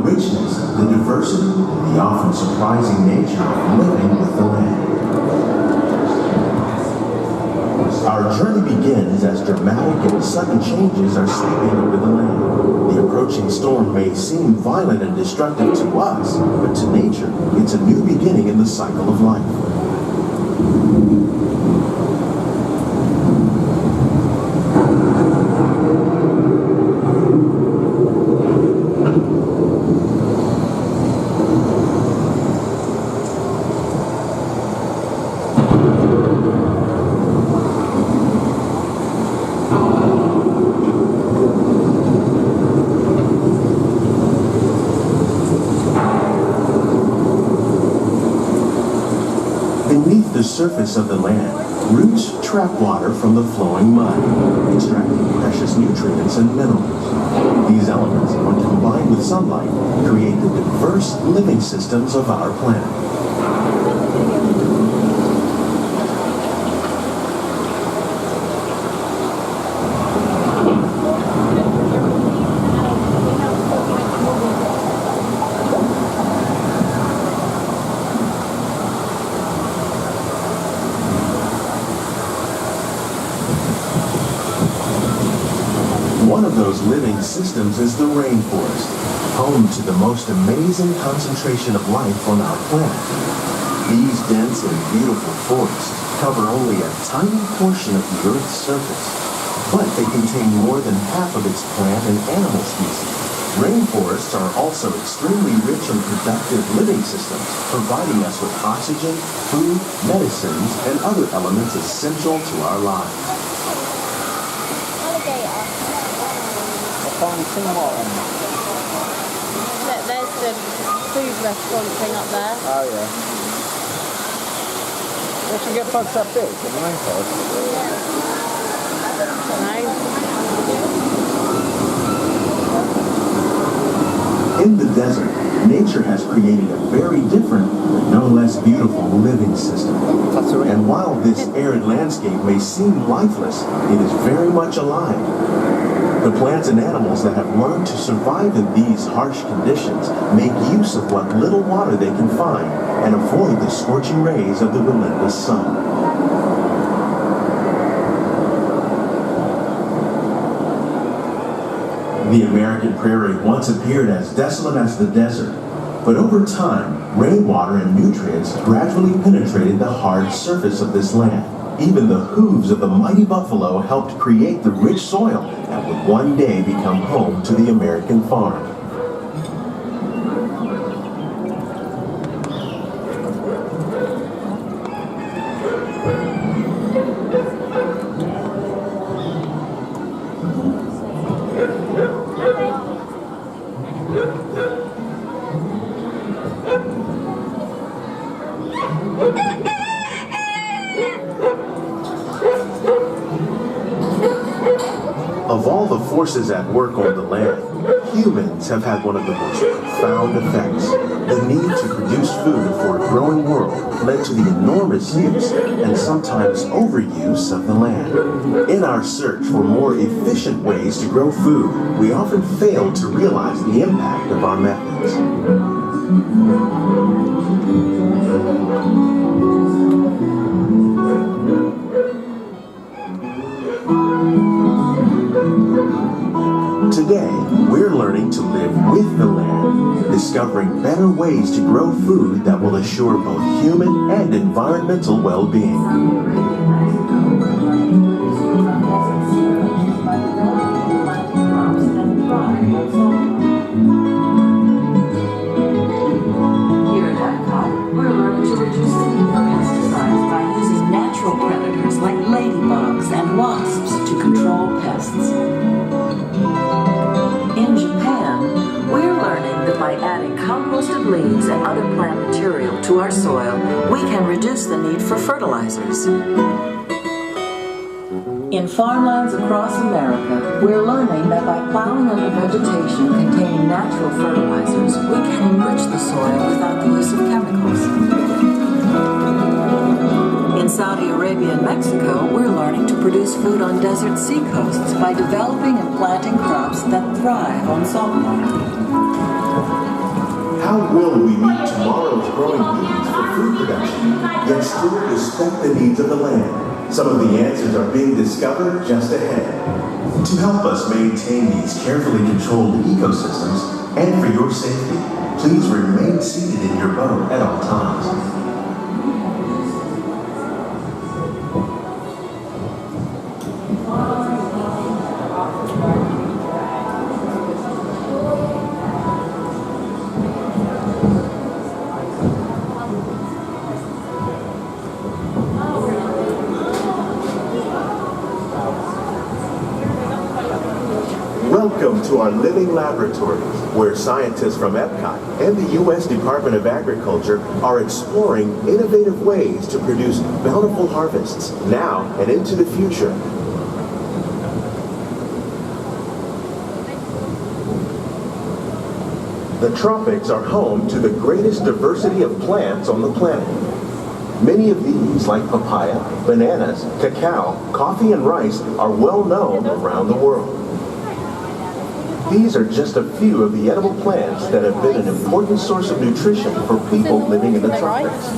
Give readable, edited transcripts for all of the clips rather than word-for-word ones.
Richness, the diversity, the often surprising nature of living with the land. Our journey begins as dramatic and sudden changes are sweeping over the land. The approaching storm may seem violent and destructive to us, but to nature, it's a new beginning in the cycle of life. Beneath the surface of the land, roots trap water from the flowing mud, extracting precious nutrients and minerals. These elements, when combined with sunlight, create the diverse living systems of our planet. One of those living systems is the rainforest, home to the most amazing concentration of life on our planet. These dense and beautiful forests cover only a tiny portion of the Earth's surface, but they contain more than half of its plant and animal species. Rainforests are also extremely rich and productive living systems, providing us with oxygen, food, medicines, and other elements essential to our lives. Look, there's the food restaurant thing up there. Oh, yeah. They should get bugs that big in the rainforest. No. In the desert, nature has created a very different, but no less beautiful living system. And while this arid landscape may seem lifeless, it is very much alive. The plants and animals that have learned to survive in these harsh conditions make use of what little water they can find and avoid the scorching rays of the relentless sun. The American prairie once appeared as desolate as the desert, but over time, rainwater and nutrients gradually penetrated the hard surface of this land. Even the hooves of the mighty buffalo helped create the rich soil that would one day become home to the American farm. Of all the forces at work on the land, humans have had one of the most profound effects. The need to produce food for a growing world led to the enormous use and sometimes overuse of the land. In our search for more efficient ways to grow food, we often fail to realize the impact of our methods. Today, we're learning to live with the land, discovering better ways to grow food that will assure both human and environmental well-being. Here at Epcot, we're learning to reduce the need for pesticides by using natural predators like ladybugs and wasps to control pests. In Japan, we're learning that by adding composted leaves and other plant material to our soil, we can reduce the need for fertilizers. In farmlands across America, we're learning that by plowing under vegetation containing natural fertilizers, we can enrich the soil without the use of chemicals. In Saudi Arabia and Mexico, we're learning to produce food on desert seacoasts by developing and planting crops that thrive on saltwater. How will we meet tomorrow's growing needs for food production, yet still respect the needs of the land? Some of the answers are being discovered just ahead. To help us maintain these carefully controlled ecosystems, and for your safety, please remain seated in your boat at all times. Welcome to our living laboratories, where scientists from Epcot and the U.S. Department of Agriculture are exploring innovative ways to produce bountiful harvests now and into the future. The tropics are home to the greatest diversity of plants on the planet. Many of these, like papaya, bananas, cacao, coffee, and rice, are well known around the world. These are just a few of the edible plants that have been an important source of nutrition for people living in the tropics.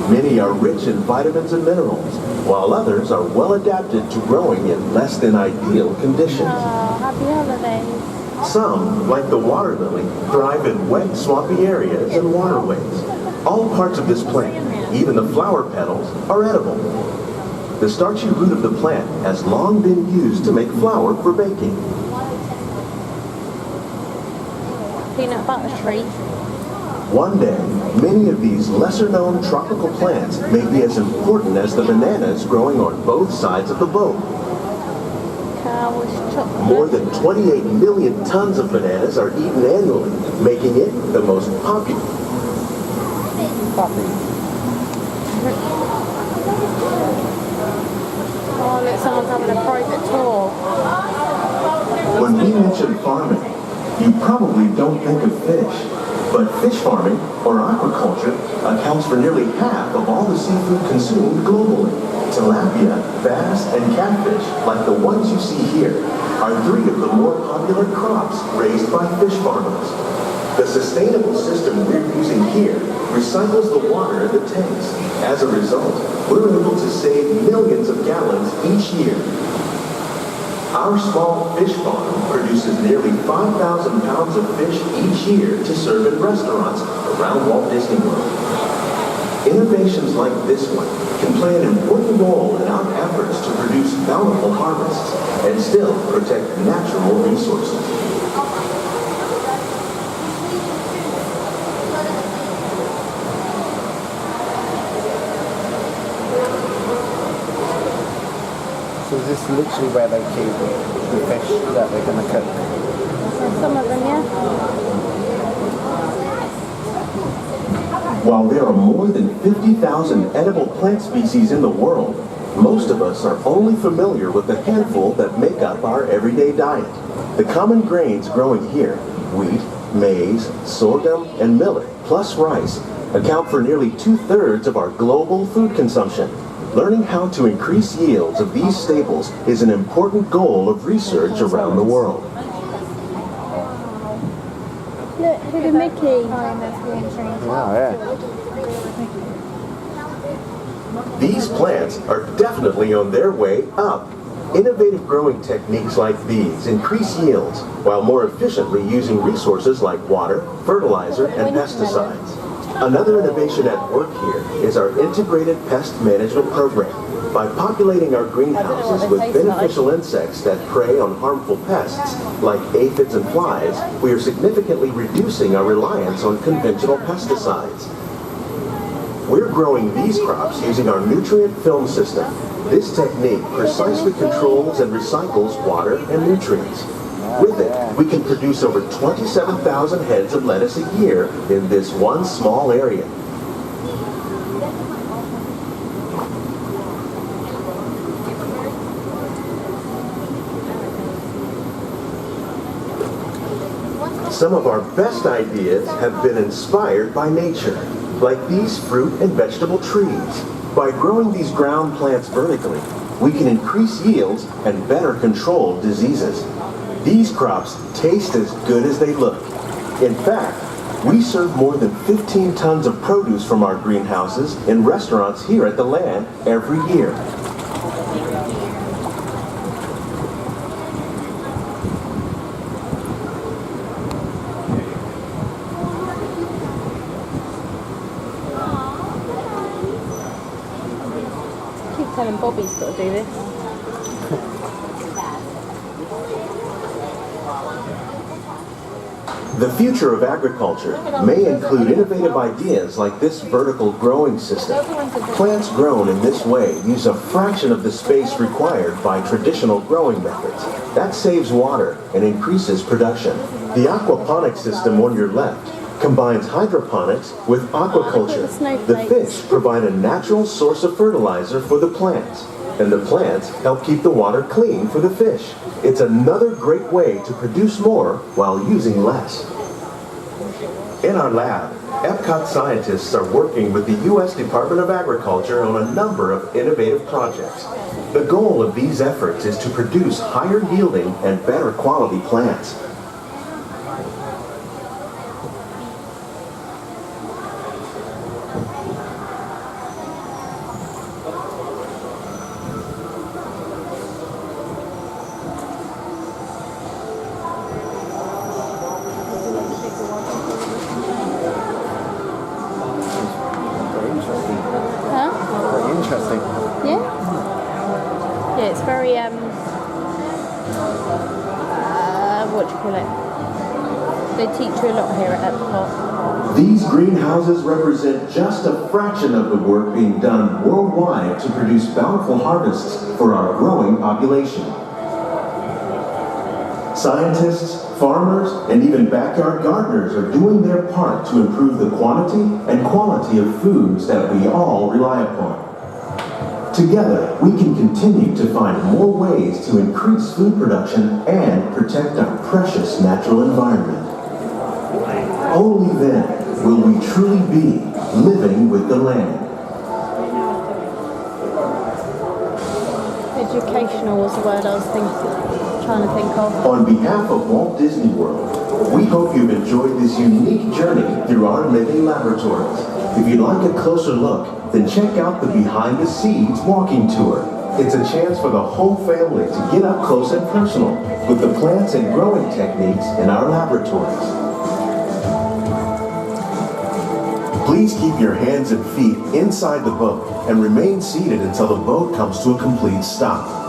Many are rich in vitamins and minerals, while others are well adapted to growing in less than ideal conditions. Oh, happy holidays. Some, like the water lily, thrive in wet, swampy areas and waterways. All parts of this plant, even the flower petals, are edible. The starchy root of the plant has long been used to make flour for baking. Peanut butter tree. One day, many of these lesser-known tropical plants may be as important as the bananas growing on both sides of the boat. Cow with chocolate. More than 28 million tons of bananas are eaten annually, making it the most popular. Oh, look, someone's having a private tour. When we mention farming, you probably don't think of fish, but fish farming, or aquaculture, accounts for nearly half of all the seafood consumed globally. Tilapia, bass, and catfish, like the ones you see here, are three of the more popular crops raised by fish farmers. The sustainable system we're using here recycles the water in the tanks. As a result, we're able to save millions of gallons each year. Our small fish farm produces nearly 5,000 pounds of fish each year to serve in restaurants around Walt Disney World. Innovations like this one can play an important role in our efforts to produce bountiful harvests and still protect natural resources. So is this literally where they keep the fish that they're going to cook? Some of them, yeah. While there are more than 50,000 edible plant species in the world, most of us are only familiar with the handful that make up our everyday diet. The common grains growing here, wheat, maize, sorghum, and millet, plus rice, account for nearly 2/3 of our global food consumption. Learning how to increase yields of these staples is an important goal of research around the world. Look, who's Mickey? Oh, yeah. These plants are definitely on their way up. Innovative growing techniques like these increase yields while more efficiently using resources like water, fertilizer, and pesticides. Another innovation at work here is our integrated pest management program. By populating our greenhouses with beneficial insects that prey on harmful pests, like aphids and flies, we are significantly reducing our reliance on conventional pesticides. We're growing these crops using our nutrient film system. This technique precisely controls and recycles water and nutrients. With it, we can produce over 27,000 heads of lettuce a year in this one small area. Some of our best ideas have been inspired by nature, like these fruit and vegetable trees. By growing these ground plants vertically, we can increase yields and better control diseases. These crops taste as good as they look. In fact, we serve more than 15 tons of produce from our greenhouses in restaurants here at the Land every year. I keep telling Bobby he's got to do this. The future of agriculture may include innovative ideas like this vertical growing system. Plants grown in this way use a fraction of the space required by traditional growing methods. That saves water and increases production. The aquaponics system on your left combines hydroponics with aquaculture. The fish provide a natural source of fertilizer for the plants, and the plants help keep the water clean for the fish. It's another great way to produce more while using less. In our lab, Epcot scientists are working with the U.S. Department of Agriculture on a number of innovative projects. The goal of these efforts is to produce higher yielding and better quality plants. Huh? Very interesting. Yeah? Yeah, it's very, what do you call it? They teach you a lot here at Epcot. These greenhouses represent just a fraction of the work being done worldwide to produce bountiful harvests for our growing population. Scientists, farmers, and even backyard gardeners are doing their part to improve the quantity and quality of foods that we all rely upon. Together, we can continue to find more ways to increase food production and protect our precious natural environment. Only then will we truly be living with the land. Educational was the word I was trying to think of. On behalf of Walt Disney World, we hope you've enjoyed this unique journey through our living laboratories. If you'd like a closer look, then check out the Behind the Seeds walking tour. It's a chance for the whole family to get up close and personal with the plants and growing techniques in our laboratories. Please keep your hands and feet inside the boat and remain seated until the boat comes to a complete stop.